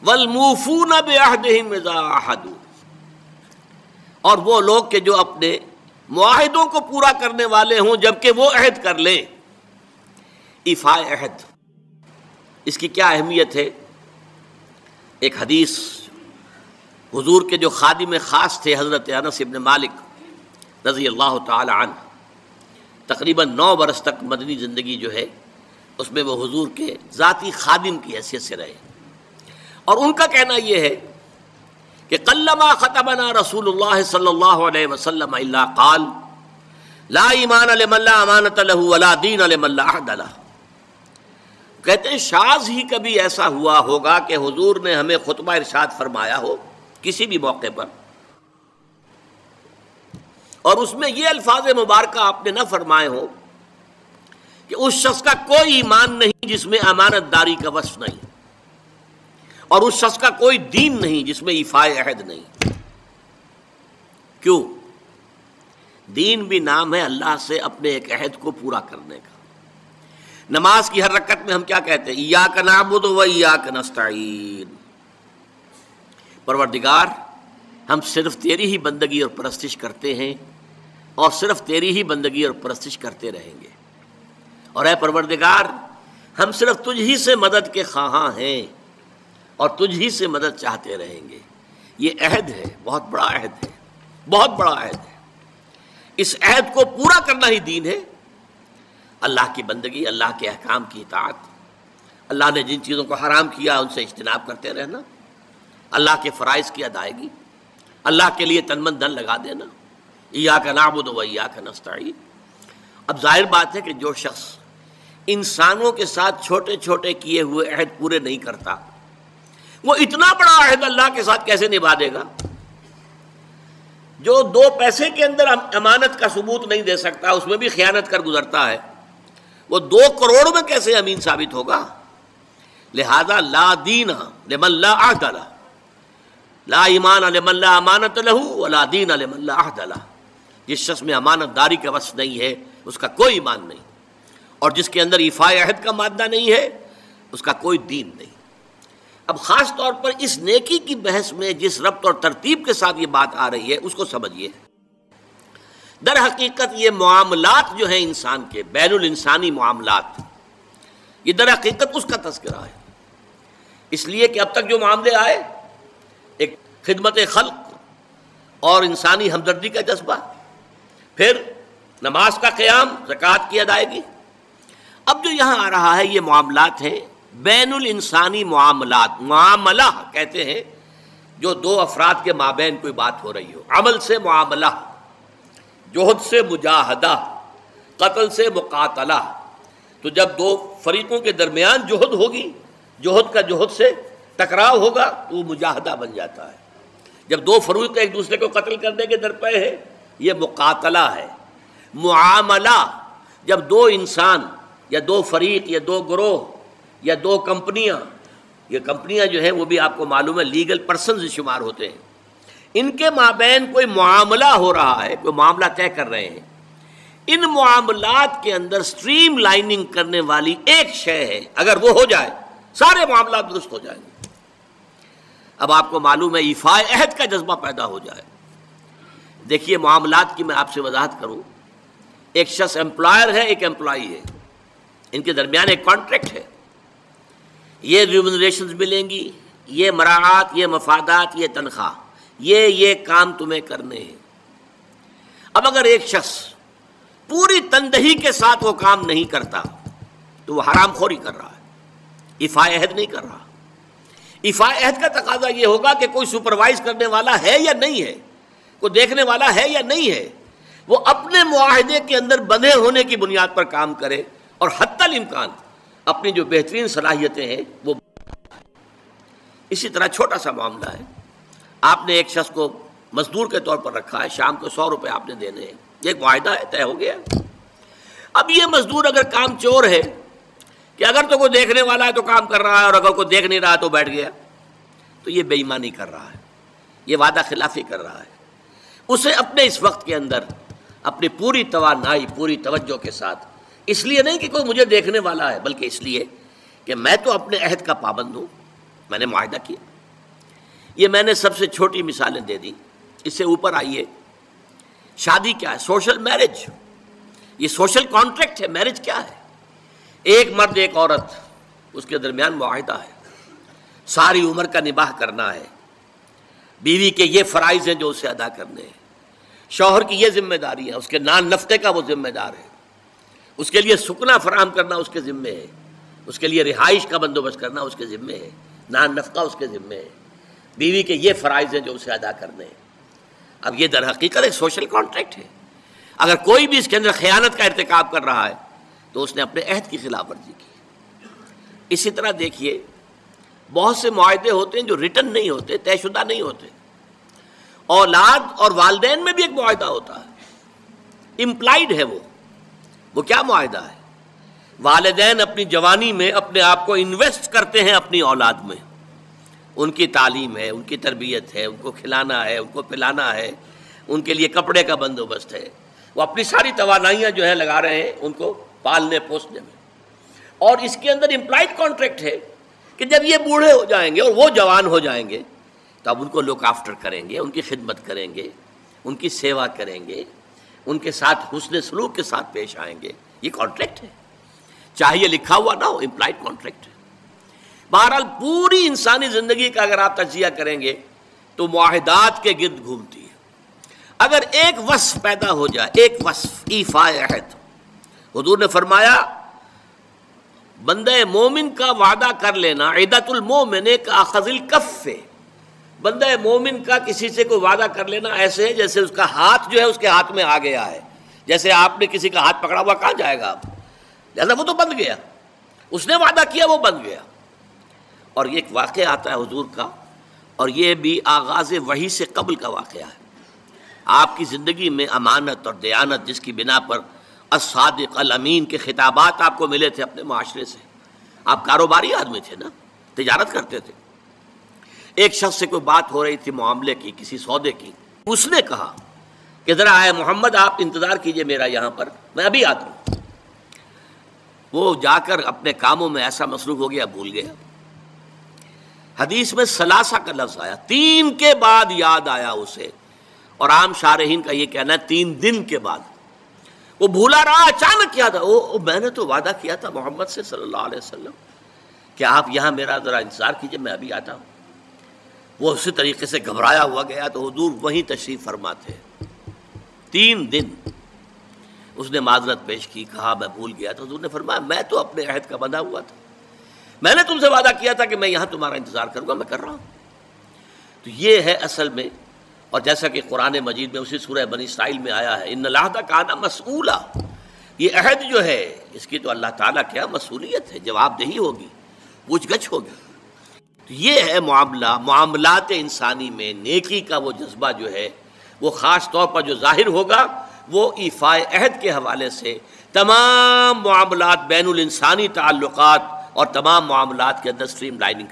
والموفون بعہدہم اذا عاہدوا، اور وہ لوگ کہ جو اپنے معاہدوں کو پورا کرنے والے ہوں جبکہ وہ عہد کر لیں۔ ایفاء عہد، اس کی کیا اہمیت ہے؟ ایک حدیث، حضور کے جو خادم خاص تھے حضرت انس بن مالک رضی اللہ تعالی عنہ، تقریباً 9 برس تک مدنی زندگی جو ہے اس میں وہ حضور کے ذاتی خادم کی حیثیت سے رہے، اور ان کا کہنا یہ ہے کہ قلما خطبنا رسول اللہ صلی اللہ علیہ وسلم الا قال لا ایمان لمن لا امانۃ له ولا دین لمن لا عہد له۔ کہتے ہیں شاذ ہی کبھی ایسا ہوا ہوگا کہ حضور نے ہمیں خطبہ ارشاد فرمایا ہو کسی بھی موقع پر، اور اس میں یہ الفاظ مبارکہ آپ نے نہ فرمائے ہو کہ اس شخص کا کوئی ایمان نہیں جس میں امانت داری کا وصف نہیں، اور اس شخص کا کوئی دین نہیں جس میں ایفاء عہد نہیں۔ کیوں؟ دین بھی نام ہے اللہ سے اپنے ایک عہد کو پورا کرنے کا۔ نماز کی ہر رکعت میں ہم کیا کہتے ہیں؟ ایاک نعبد و ایاک نستعین، پروردگار ہم صرف تیری ہی بندگی اور پرستش کرتے ہیں، اور صرف تیری ہی بندگی اور پرستش کرتے رہیں گے، اور اے پروردگار ہم صرف تجھ ہی سے مدد کے خواہاں ہیں اور تجھ ہی سے مدد چاہتے رہیں گے۔ یہ عہد ہے، بہت بڑا عہد ہے، بہت بڑا عہد ہے۔ اس عہد کو پورا کرنا ہی دین ہے۔ اللہ کی بندگی، اللہ کے احکام کی اطاعت، اللہ نے جن چیزوں کو حرام کیا ان سے اجتناب کرتے رہنا، اللہ کے فرائض کی ادائیگی، اللہ کے لیے تن من دھن لگا دینا، ایاک نعبد و ایاک نستعین۔ اب ظاہر بات ہے کہ جو شخص انسانوں کے ساتھ چھوٹے چھوٹے کیے ہوئے عہد پورے نہیں کرتا، وہ اتنا بڑا عہد اللہ کے ساتھ کیسے نبھا دے گا؟ جو 2 پیسے کے اندر امانت کا ثبوت نہیں دے سکتا، اس میں بھی خیانت کر گزرتا ہے، وہ 2 کروڑ میں کیسے امین ثابت ہوگا؟ لہذا لا دین لمن لا عہد لہ، لا ایمان لمن لا امانۃ لہ ولا دین لمن لا عہد لہ۔ جس شخص میں امانت داری کا وصف نہیں ہے اس کا کوئی ایمان نہیں، اور جس کے اندر ایفاء عہد کا مادہ نہیں ہے اس کا کوئی دین نہیں۔ اب خاص طور پر اس نیکی کی بحث میں جس ربط اور ترتیب کے ساتھ یہ بات آ رہی ہے اس کو سمجھیے۔ در حقیقت یہ معاملات جو ہیں انسان کے، بین الانسانی معاملات، یہ در حقیقت اس کا تذکرہ ہے، اس لیے کہ اب تک جو معاملے آئے، ایک خدمت خلق اور انسانی ہمدردی کا جذبہ، پھر نماز کا قیام، زکوٰۃ کی ادائیگی۔ اب جو یہاں آ رہا ہے یہ معاملات ہیں بین الانسانی معاملات۔ معاملہ کہتے ہیں جو 2 افراد کے مابین کوئی بات ہو رہی ہو، عمل سے معاملہ، جوہد سے مجاہدہ، قتل سے مقاتلہ۔ تو جب 2 فریقوں کے درمیان جوہد ہوگی، جوہد کا جوہد سے ٹکراؤ ہوگا تو وہ مجاہدہ بن جاتا ہے۔ جب 2 فریق ایک دوسرے کو قتل کرنے کے درپے ہیں یہ مقاتلہ ہے۔ معاملہ جب 2 انسان یا 2 فریق یا 2 گروہ یا 2 کمپنیاں، یہ کمپنیاں جو ہیں وہ بھی آپ کو معلوم ہے لیگل پرسنز شمار ہوتے ہیں، ان کے مابین کوئی معاملہ ہو رہا ہے، کوئی معاملہ طے کر رہے ہیں، ان معاملات کے اندر سٹریم لائننگ کرنے والی ایک شے ہے، اگر وہ ہو جائے سارے معاملات درست ہو جائیں گے۔ اب آپ کو معلوم ہے ایفاء عہد کا جذبہ پیدا ہو جائے۔ دیکھیے معاملات کی میں آپ سے وضاحت کروں، ایک شخص امپلائر ہے، ایک امپلائی ہے، ان کے درمیان ایک کانٹریکٹ ہے، یہ ریمونریشنز ملیں گی، یہ مراعات، یہ مفادات، یہ تنخواہ، یہ کام تمہیں کرنے ہیں۔ اب اگر ایک شخص پوری تندہی کے ساتھ وہ کام نہیں کرتا تو وہ حرام خوری کر رہا ہے، ایفاء عہد نہیں کر رہا۔ ایفاء عہد کا تقاضا یہ ہوگا کہ کوئی سپروائز کرنے والا ہے یا نہیں ہے، کوئی دیکھنے والا ہے یا نہیں ہے، وہ اپنے معاہدے کے اندر بندھے ہونے کی بنیاد پر کام کرے، اور حتی الامکان اپنی جو بہترین صلاحیتیں ہیں وہ۔ اسی طرح چھوٹا سا معاملہ ہے، آپ نے ایک شخص کو مزدور کے طور پر رکھا ہے، شام کو 100 روپے آپ نے دینے ہیں، یہ ایک معاہدہ ہے، طے ہو گیا۔ اب یہ مزدور اگر کام چور ہے کہ اگر تو کوئی دیکھنے والا ہے تو کام کر رہا ہے، اور اگر کوئی دیکھ نہیں رہا تو بیٹھ گیا، تو یہ بے ایمانی کر رہا ہے، یہ وعدہ خلافی کر رہا ہے۔ اسے اپنے اس وقت کے اندر اپنی پوری توانائی، پوری توجہ کے ساتھ، اس لیے نہیں کہ کوئی مجھے دیکھنے والا ہے، بلکہ اس لیے کہ میں تو اپنے عہد کا پابند ہوں، میں نے معاہدہ کیا، یہ میں نے سب سے چھوٹی مثالیں دے دی. اس سے اوپر آئیے. شادی کیا ہے؟ Social marriage. یہ سوشل کانٹریکٹ ہے. میرج کیا ہے؟ ایک مرد ایک عورت، اس کے درمیان معاہدہ ہے، ساری عمر کا نباہ کرنا ہے. بیوی کے یہ فرائض ہیں جو اسے ادا کرنے ہیں، شوہر کی یہ ذمہ داری ہے، اس کے نان نفقے کا وہ ذمہ دار ہے، اس کے لیے سکنا فراہم کرنا اس کے ذمے ہے، اس کے لیے رہائش کا بندوبست کرنا اس کے ذمے ہے، نان نفقہ اس کے ذمے ہے. بیوی کے یہ فرائض ہیں جو اسے ادا کرنے ہیں. اب یہ در حقیقت ایک سوشل کانٹریکٹ ہے. اگر کوئی بھی اس کے اندر خیانت کا ارتکاب کر رہا ہے تو اس نے اپنے عہد کی خلاف ورزی کی. اسی طرح دیکھیے بہت سے معاہدے ہوتے ہیں جو ریٹن نہیں ہوتے، طے شدہ نہیں ہوتے. اولاد اور والدین میں بھی ایک معاہدہ ہوتا ہے، امپلائڈ ہے. وہ کیا معاہدہ ہے؟ والدین اپنی جوانی میں اپنے آپ کو انویسٹ کرتے ہیں اپنی اولاد میں. ان کی تعلیم ہے، ان کی تربیت ہے، ان کو کھلانا ہے، ان کو پلانا ہے، ان کے لیے کپڑے کا بندوبست ہے. وہ اپنی ساری توانائیاں جو ہے لگا رہے ہیں ان کو پالنے پوسنے میں. اور اس کے اندر امپلائڈ کانٹریکٹ ہے کہ جب یہ بوڑھے ہو جائیں گے اور وہ جوان ہو جائیں گے تو اب ان کو لک آفٹر کریں گے، ان کی خدمت کریں گے، ان کی سیوا کریں گے، ان کے ساتھ حسن سلوک کے ساتھ پیش آئیں گے. یہ کانٹریکٹ ہے، چاہے یہ لکھا ہوا نہ ہو، امپلائڈ کانٹریکٹ ہے. بہرحال پوری انسانی زندگی کا اگر آپ تجزیہ کریں گے تو معاہدات کے گرد گھومتی ہے. اگر ایک وصف پیدا ہو جائے، ایک وصف ایفاء عہد، حضور نے فرمایا بندہ مومن کا وعدہ کر لینا عدت المومن کا اخذ الکف. بندہ مومن کا کسی سے کوئی وعدہ کر لینا ایسے ہے جیسے اس کا ہاتھ جو ہے اس کے ہاتھ میں آ گیا ہے. جیسے آپ نے کسی کا ہاتھ پکڑا ہوا، کہاں جائے گا آپ؟ لہذا وہ تو بند گیا، اس نے وعدہ کیا وہ بند گیا. اور یہ ایک واقعہ آتا ہے حضور کا، اور یہ بھی آغاز وحی سے قبل کا واقعہ ہے. آپ کی زندگی میں امانت اور دیانت جس کی بنا پر الصادق الامین کے خطابات آپ کو ملے تھے اپنے معاشرے سے. آپ کاروباری آدمی تھے نا، تجارت کرتے تھے. ایک شخص سے کوئی بات ہو رہی تھی معاملے کی، کسی سودے کی. اس نے کہا کہ ذرا آئے محمد آپ انتظار کیجئے میرا یہاں پر، میں ابھی آتا ہوں. وہ جا کر اپنے کاموں میں ایسا مصروف ہو گیا، بھول گیا. حدیث میں ثلاثہ کا لفظ آیا، 3 کے بعد یاد آیا اسے. اور عام شارحین کا یہ کہنا ہے 3 دن کے بعد. وہ بھولا رہا، اچانک کیا تھا، میں نے تو وعدہ کیا تھا محمد سے صلی اللہ علیہ وسلم کہ آپ یہاں میرا ذرا انتظار کیجئے، میں ابھی آتا ہوں. وہ اسی طریقے سے گھبرایا ہوا گیا تو حضور وہیں تشریف فرما تھے. 3 دن اس نے معذرت پیش کی، کہا میں بھول گیا. تو حضور نے فرمایا میں تو اپنے عہد کا بندھا ہوا تھا، میں نے تم سے وعدہ کیا تھا کہ میں یہاں تمہارا انتظار کروں گا، میں کر رہا ہوں. تو یہ ہے اصل میں. اور جیسا کہ قرآن مجید میں اسی سورہ بنی اسرائیل میں آیا ہے ان العہد کان مسئولا، یہ عہد جو ہے اس کی تو اللہ تعالیٰ کیا مسئولیت ہے، جواب دہی ہوگی، پوچھ گچھ ہوگی. تو یہ ہے معاملات انسانی میں نیکی کا وہ جذبہ جو ہے وہ خاص طور پر جو ظاہر ہوگا وہ ایفاء عہد کے حوالے سے تمام معاملات بین الانسانی تعلقات اور تمام معاملات کے اندر سٹریم لائننگ